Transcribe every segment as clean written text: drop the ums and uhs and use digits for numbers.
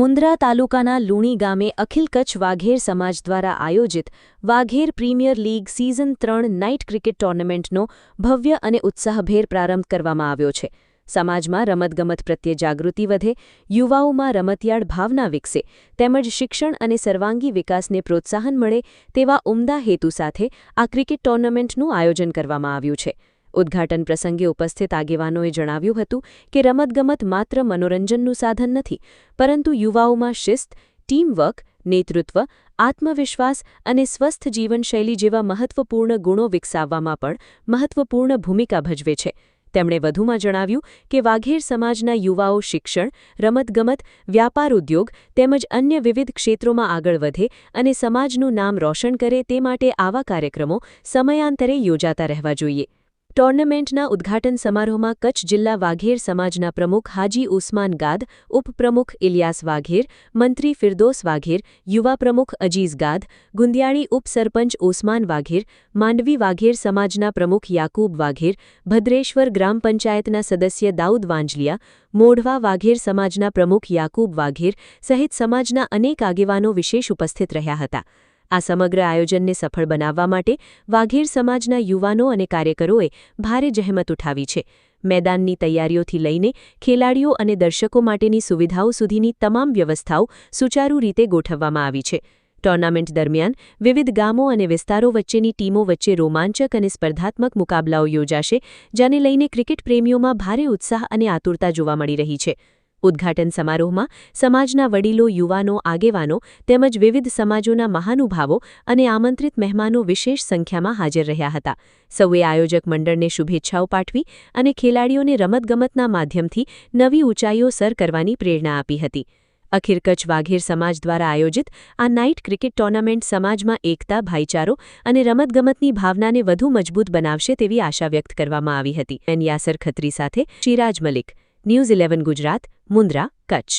મુન્દ્રા તાલુકાના લુણી ગામે અખિલ કચ્છ વાઘેર સમાજ દ્વારા આયોજિત Vagher premier league season 3 night cricket ટુર્નામેન્ટનો ભવ્ય અને ઉત્સાહભેર પ્રારંભ કરવામાં આવ્યો છે. સમાજમાં રમતગમત પ્રત્યે જાગૃતિ વધે, યુવાઓમાં રમતિયાળ ભાવના વિકસે તેમજ શિક્ષણ અને સર્વાંગી વિકાસને પ્રોત્સાહન મળે તેવા ઉમદા હેતુ સાથે આ ક્રિકેટ ટુર્નામેન્ટનું આયોજન કરવામાં આવ્યું છે. ઉદ્ઘાટન પ્રસંગે ઉપસ્થિત આગેવાનોએ જણાવ્યું હતું કે રમતગમત માત્ર મનોરંજનનું સાધન નથી, પરંતુ યુવાઓમાં શિસ્ત, ટીમવર્ક, નેતૃત્વ, આત્મવિશ્વાસ અને સ્વસ્થ જીવનશૈલી જેવા મહત્વપૂર્ણ ગુણો વિકસાવવામાં પણ મહત્વપૂર્ણ ભૂમિકા ભજવે છે. તેમણે વધુમાં જણાવ્યું કે વાઘેર સમાજના યુવાઓ શિક્ષણ, રમતગમત, વ્યાપાર ઉદ્યોગ તેમજ અન્ય વિવિધ ક્ષેત્રોમાં આગળ વધે અને સમાજનું નામ રોશન કરે તે માટે આવા કાર્યક્રમો સમયાંતરે યોજાતા રહેવા જોઈએ. ટુર્નામેન્ટના ઉદ્ઘાટન સમારોહમાં કચ્છ જિલ્લા વાઘેર સમાજના પ્રમુખ હાજી ઉસ્માન ગાદ, ઉપપ્રમુખ ઇલિયાસ વાઘેર, મંત્રી ફિરદોસ વાઘેર, યુવા પ્રમુખ અજીઝ ગાદ, ગુંદિયાળી ઉપસરપંચ ઓસમાન વાઘેર, માંડવી વાઘેર સમાજના પ્રમુખ યાકૂબ વાઘેર, ભદ્રેશ્વર ગ્રામ પંચાયતના સદસ્ય દાઉદ વાંજલિયા, મોઢવા વાઘેર સમાજના પ્રમુખ યાકૂબ વાઘેર સહિત સમાજના અનેક આગેવાનો વિશેષ ઉપસ્થિત રહ્યા હતા. આ સમગ્ર આયોજનને સફળ બનાવવા માટે વાઘેર સમાજના યુવાનો અને કાર્યકરોએ ભારે જહેમત ઉઠાવી છે. મેદાનની તૈયારીઓથી લઈને ખેલાડીઓ અને દર્શકો માટેની સુવિધાઓ સુધીની તમામ વ્યવસ્થાઓ સુચારુ રીતે ગોઠવવામાં આવી છે. ટુર્નામેન્ટ દરમિયાન વિવિધ ગામો અને વિસ્તારો વચ્ચેની ટીમો વચ્ચે રોમાંચક અને સ્પર્ધાત્મક મુકાબલાઓ યોજાશે, જેને લઈને ક્રિકેટ પ્રેમીઓમાં ભારે ઉત્સાહ અને આતુરતા જોવા મળી રહી છે. ઉદ્ઘાટન સમારોહમાં સમાજના વડીલો, યુવાનો, આગેવાનો તેમજ વિવિધ સમાજોના મહાનુભાવો અને આમંત્રિત મહેમાનો વિશેષ સંખ્યામાં હાજર રહ્યા હતા. સૌએ આયોજક મંડળને શુભેચ્છાઓ પાઠવી અને ખેલાડીઓને રમતગમતના માધ્યમથી નવી ઊંચાઈઓ સર કરવાની પ્રેરણા આપી હતી. અખિલ કચ્છ વાઘેર સમાજ દ્વારા આયોજિત આ નાઇટ ક્રિકેટ ટુર્નામેન્ટ સમાજમાં એકતા, ભાઈચારો અને રમતગમતની ભાવનાને વધુ મજબૂત બનાવશે તેવી આશા વ્યક્ત કરવામાં આવી હતી. યાસર ખત્રી સાથે શિરાજ મલિક, ન્યૂઝ 11 ગુજરાત, મુન્દ્રા, કચ્છ.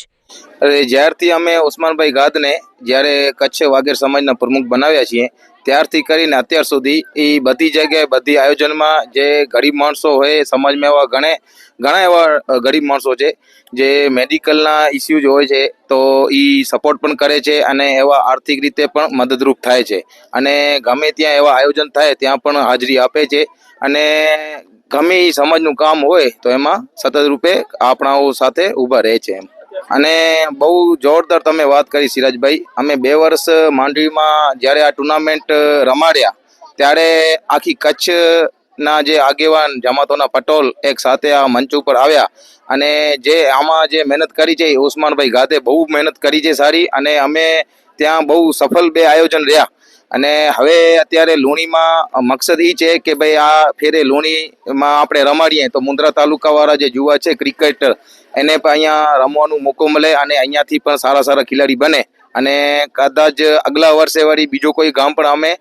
જ્યારથી અમે ઓસમાનભાઈ ગાદને જ્યારે કચ્છ વાઘેર સમાજના પ્રમુખ બનાવ્યા છીએ ત્યારથી કરીને અત્યાર સુધી એ બધી જગ્યાએ બધી આયોજનમાં જે ગરીબ માણસો હોય સમાજમાં એવા ઘણા એવા ગરીબ માણસો છે જે મેડિકલના ઇસ્યુઝ હોય છે તો એ સપોર્ટ પણ કરે છે અને એવા આર્થિક રીતે પણ મદદરૂપ થાય છે અને ગમે ત્યાં એવા આયોજન થાય ત્યાં પણ હાજરી આપે છે અને ગમે એ સમાજનું કામ હોય તો એમાં સતત રૂપે આપણાઓ સાથે ઊભા રહે છે. અને બહુ જોરદાર તમે વાત કરી સિરાજભાઈ. અમે 2 વર્ષ માંડવીમાં જ્યારે આ ટુર્નામેન્ટ રમાડ્યા ત્યારે આખી કચ્છના જે આગેવાન જમાતોના પટોલ એક સાથે આ મંચ ઉપર આવ્યા અને જે આમાં જે મહેનત કરી છે એ ઓસમાનભાઈ ગાદે બહુ મહેનત કરી છે સારી, અને અમે ત્યાં બહુ સફળ 2 આયોજન રહ્યા. અને હવે અત્યારે લુણીમાં મકસદ એ છે કે ભાઈ આ ફેરે લુણીમાં આપણે રમાડીએ તો મુન્દ્રા તાલુકાવાળા જે યુવા છે ક્રિકેટર એને પણ અહીંયા રમવાનો મોકો મળે અને અહીંયાથી પણ સારા ખેલાડી બને અને કદાચ આગલા વર્ષે વળી બીજો કોઈ ગામ પણ અમે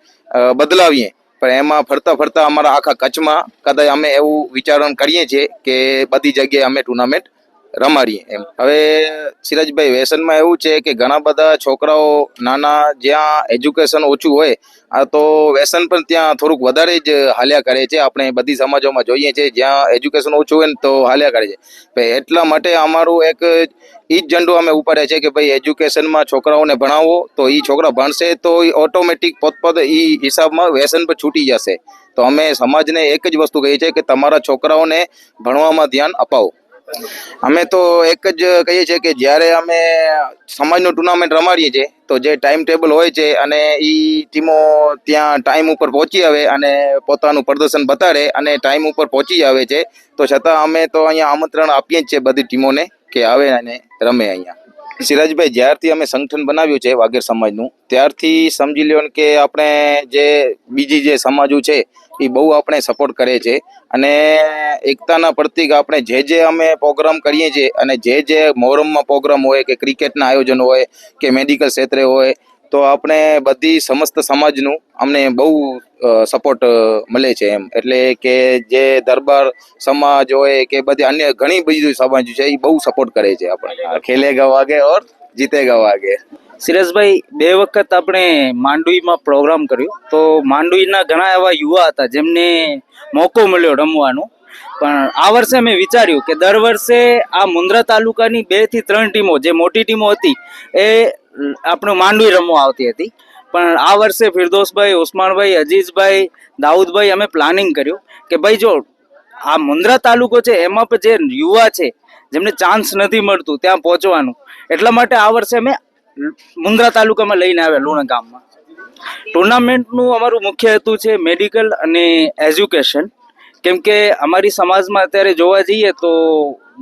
બદલાવીએ, પણ એમાં ફરતા અમારા આખા કચ્છમાં કદાચ અમે એવું વિચારણ કરીએ છીએ કે બધી જગ્યાએ અમે ટુર્નામેન્ટ રમાડીએ એમ. હવે સિરાજભાઈ, વ્યસનમાં એવું છે કે ઘણા બધા છોકરાઓ નાના જ્યાં એજ્યુકેશન ઓછું હોય આ તો વ્યસન પણ ત્યાં થોડુંક વધારે જ હાલ્યા કરે છે. આપણે બધી સમાજોમાં જોઈએ છીએ જ્યાં એજ્યુકેશન ઓછું હોય ને તો હાલ્યા કરે છે. એટલા માટે અમારું એક ઈ જ ઝંડો અમે ઉપાડે છે કે ભાઈ એજ્યુકેશનમાં છોકરાઓને ભણાવો તો એ છોકરા ભણશે તો એ ઓટોમેટિક પોતપોત એ હિસાબમાં વ્યસન પર છૂટી જશે. તો અમે સમાજને એક જ વસ્તુ કહીએ છીએ કે તમારા છોકરાઓને ભણવામાં ધ્યાન અપાવો. અમે તો એક જ કહીએ છીએ કે જ્યારે અમે સમાજનું ટુર્નામેન્ટ રમાડીએ છીએ તો જે ટાઈમ ટેબલ હોય છે અને એ ટીમો ત્યાં ટાઈમ ઉપર પહોંચી આવે અને પોતાનું પ્રદર્શન બતાડે અને ટાઈમ ઉપર પહોંચી આવે છે, તો છતાં અમે તો અહીંયા આમંત્રણ આપીએ જ છે બધી ટીમોને કે આવે અને રમે અહીંયા. સિરાજભાઈ, જ્યારથી અમે સંગઠન બનાવ્યું છે વાઘેર સમાજનું ત્યારથી સમજી લ્યો કે આપણે જે બીજી જે સમાજો છે એ બહુ આપણે સપોર્ટ કરે છે અને એકતાના પ્રતિક આપણે જે અમે પ્રોગ્રામ કરીએ છીએ અને જે મોહરમમાં પ્રોગ્રામ હોય કે ક્રિકેટના આયોજન હોય કે મેડિકલ ક્ષેત્રે હોય તો આપણે બધી સમસ્ત સમાજનું અમને બહુ સપોર્ટ મળે છે એમ. એટલે કે જે દરબાર સમાજ હોય કે બધી અન્ય ઘણી બધી સમાજ છે એ બહુ સપોર્ટ કરે છે આપણે. ખેલેગા વાગે ઓર જીતેગા વાગે. સિરેશભાઈ, 2 વખત આપણે માંડવીમાં પ્રોગ્રામ કર્યો તો માંડવીના ઘણા એવા યુવા હતા જેમને મોકો મળ્યો રમવાનો, પણ આ વર્ષે મેં વિચાર્યું કે દર વર્ષે આ મુન્દ્રા તાલુકાની 2 થી 3 ટીમો જે મોટી ટીમો હતી એ આપણું માંડવી રમવા આવતી હતી. પણ આ વર્ષે ફિરદોસભાઈ, ઉસ્માનભાઈ, અજીઝભાઈ, દાઉદભાઈ અમે પ્લાનિંગ કર્યું કે ભાઈ જો આ મુન્દ્રા તાલુકો છે એમાં પણ જે યુવા છે જેમને ચાન્સ નથી મળતું ત્યાં પહોંચવાનું, એટલા માટે આ વર્ષે અમે મુન્દ્રા તાલુકામાં લઈને આવ્યા લુણા ગામમાં. ટુર્નામેન્ટનું અમારું મુખ્ય હેતુ છે મેડિકલ અને એજ્યુકેશન. કેમ કે અમારી સમાજમાં અત્યારે જોવા જઈએ તો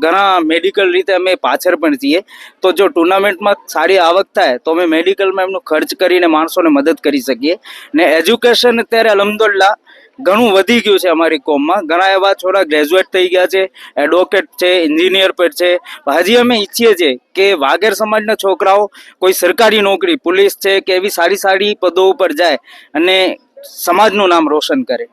ઘણા મેડિકલ રીતે અમે પાછળ પણ છીએ. તો જો ટુર્નામેન્ટમાં સારી આવક થાય તો અમે મેડિકલમાં એમનો ખર્ચ કરીને માણસોને મદદ કરી શકીએ. ને એજ્યુકેશન અત્યારે અલહમદુલિલ્લાહ ઘણું વધી ગયું છે અમારી કોમમાં. ઘણા એવા છોરા ગ્રેજ્યુએટ થઈ ગયા છે, એડવોકેટ છે, એન્જિનિયર પણ છે. હજી અમે ઈચ્છીએ છીએ કે વાઘેર સમાજના છોકરાઓ કોઈ સરકારી નોકરી, પોલીસ છે કે એવી સારી સારી પદો ઉપર જાય અને સમાજનું નામ રોશન કરે.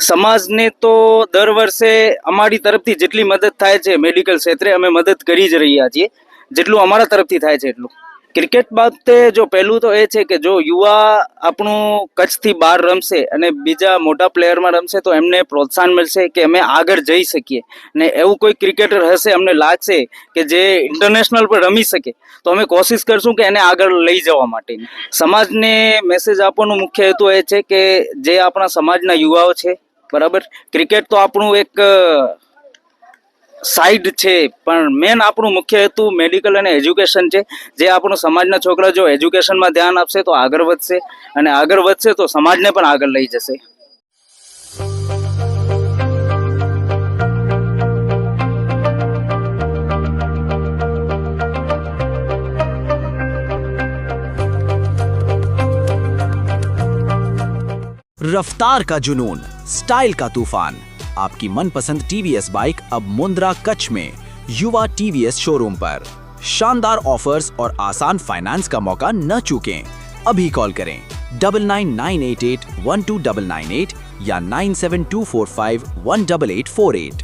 સમાજને તો દર વર્ષે અમારી તરફથી જેટલી મદદ થાય છે મેડિકલ ક્ષેત્રે અમે મદદ કરી જ રહ્યા છીએ, જેટલું અમારા તરફથી થાય છે એટલું. ક્રિકેટ બાબતે જો પહેલું તો એ છે કે જો યુવા આપણું કચ્છથી બહાર રમશે અને બીજા મોટા પ્લેયરમાં રમશે તો એમને પ્રોત્સાહન મળશે કે અમે આગળ જઈ શકીએ. ને એવું કોઈ ક્રિકેટર હશે અમને લાગશે કે જે ઇન્ટરનેશનલ પર રમી શકે તો અમે કોશિશ કરશું કે એને આગળ લઈ જવા માટેની. સમાજને મેસેજ આપવાનો મુખ્ય હેતુ એ છે કે જે આપણા સમાજના યુવાઓ છે, બરાબર, ક્રિકેટ તો આપણું એક સાઈડ છે પણ મેન આપણું મુખ્ય હેતુ મેડિકલ અને એજ્યુકેશન છે. જે આપણો સમાજના છોકરા જો એજ્યુકેશનમાં ધ્યાન આપશે તો આગળ વધશે અને આગળ વધશે તો સમાજને પણ આગળ લઈ જશે. रफ्तार का जुनून, स्टाइल का तूफान, आपकी मनपसंद टीवीएस बाइक अब मुंद्रा कच्छ में युवा टीवीएस शोरूम पर. शानदार ऑफर्स और आसान फाइनेंस का मौका न चूकें. अभी कॉल करें 9998812998 या 9724518848.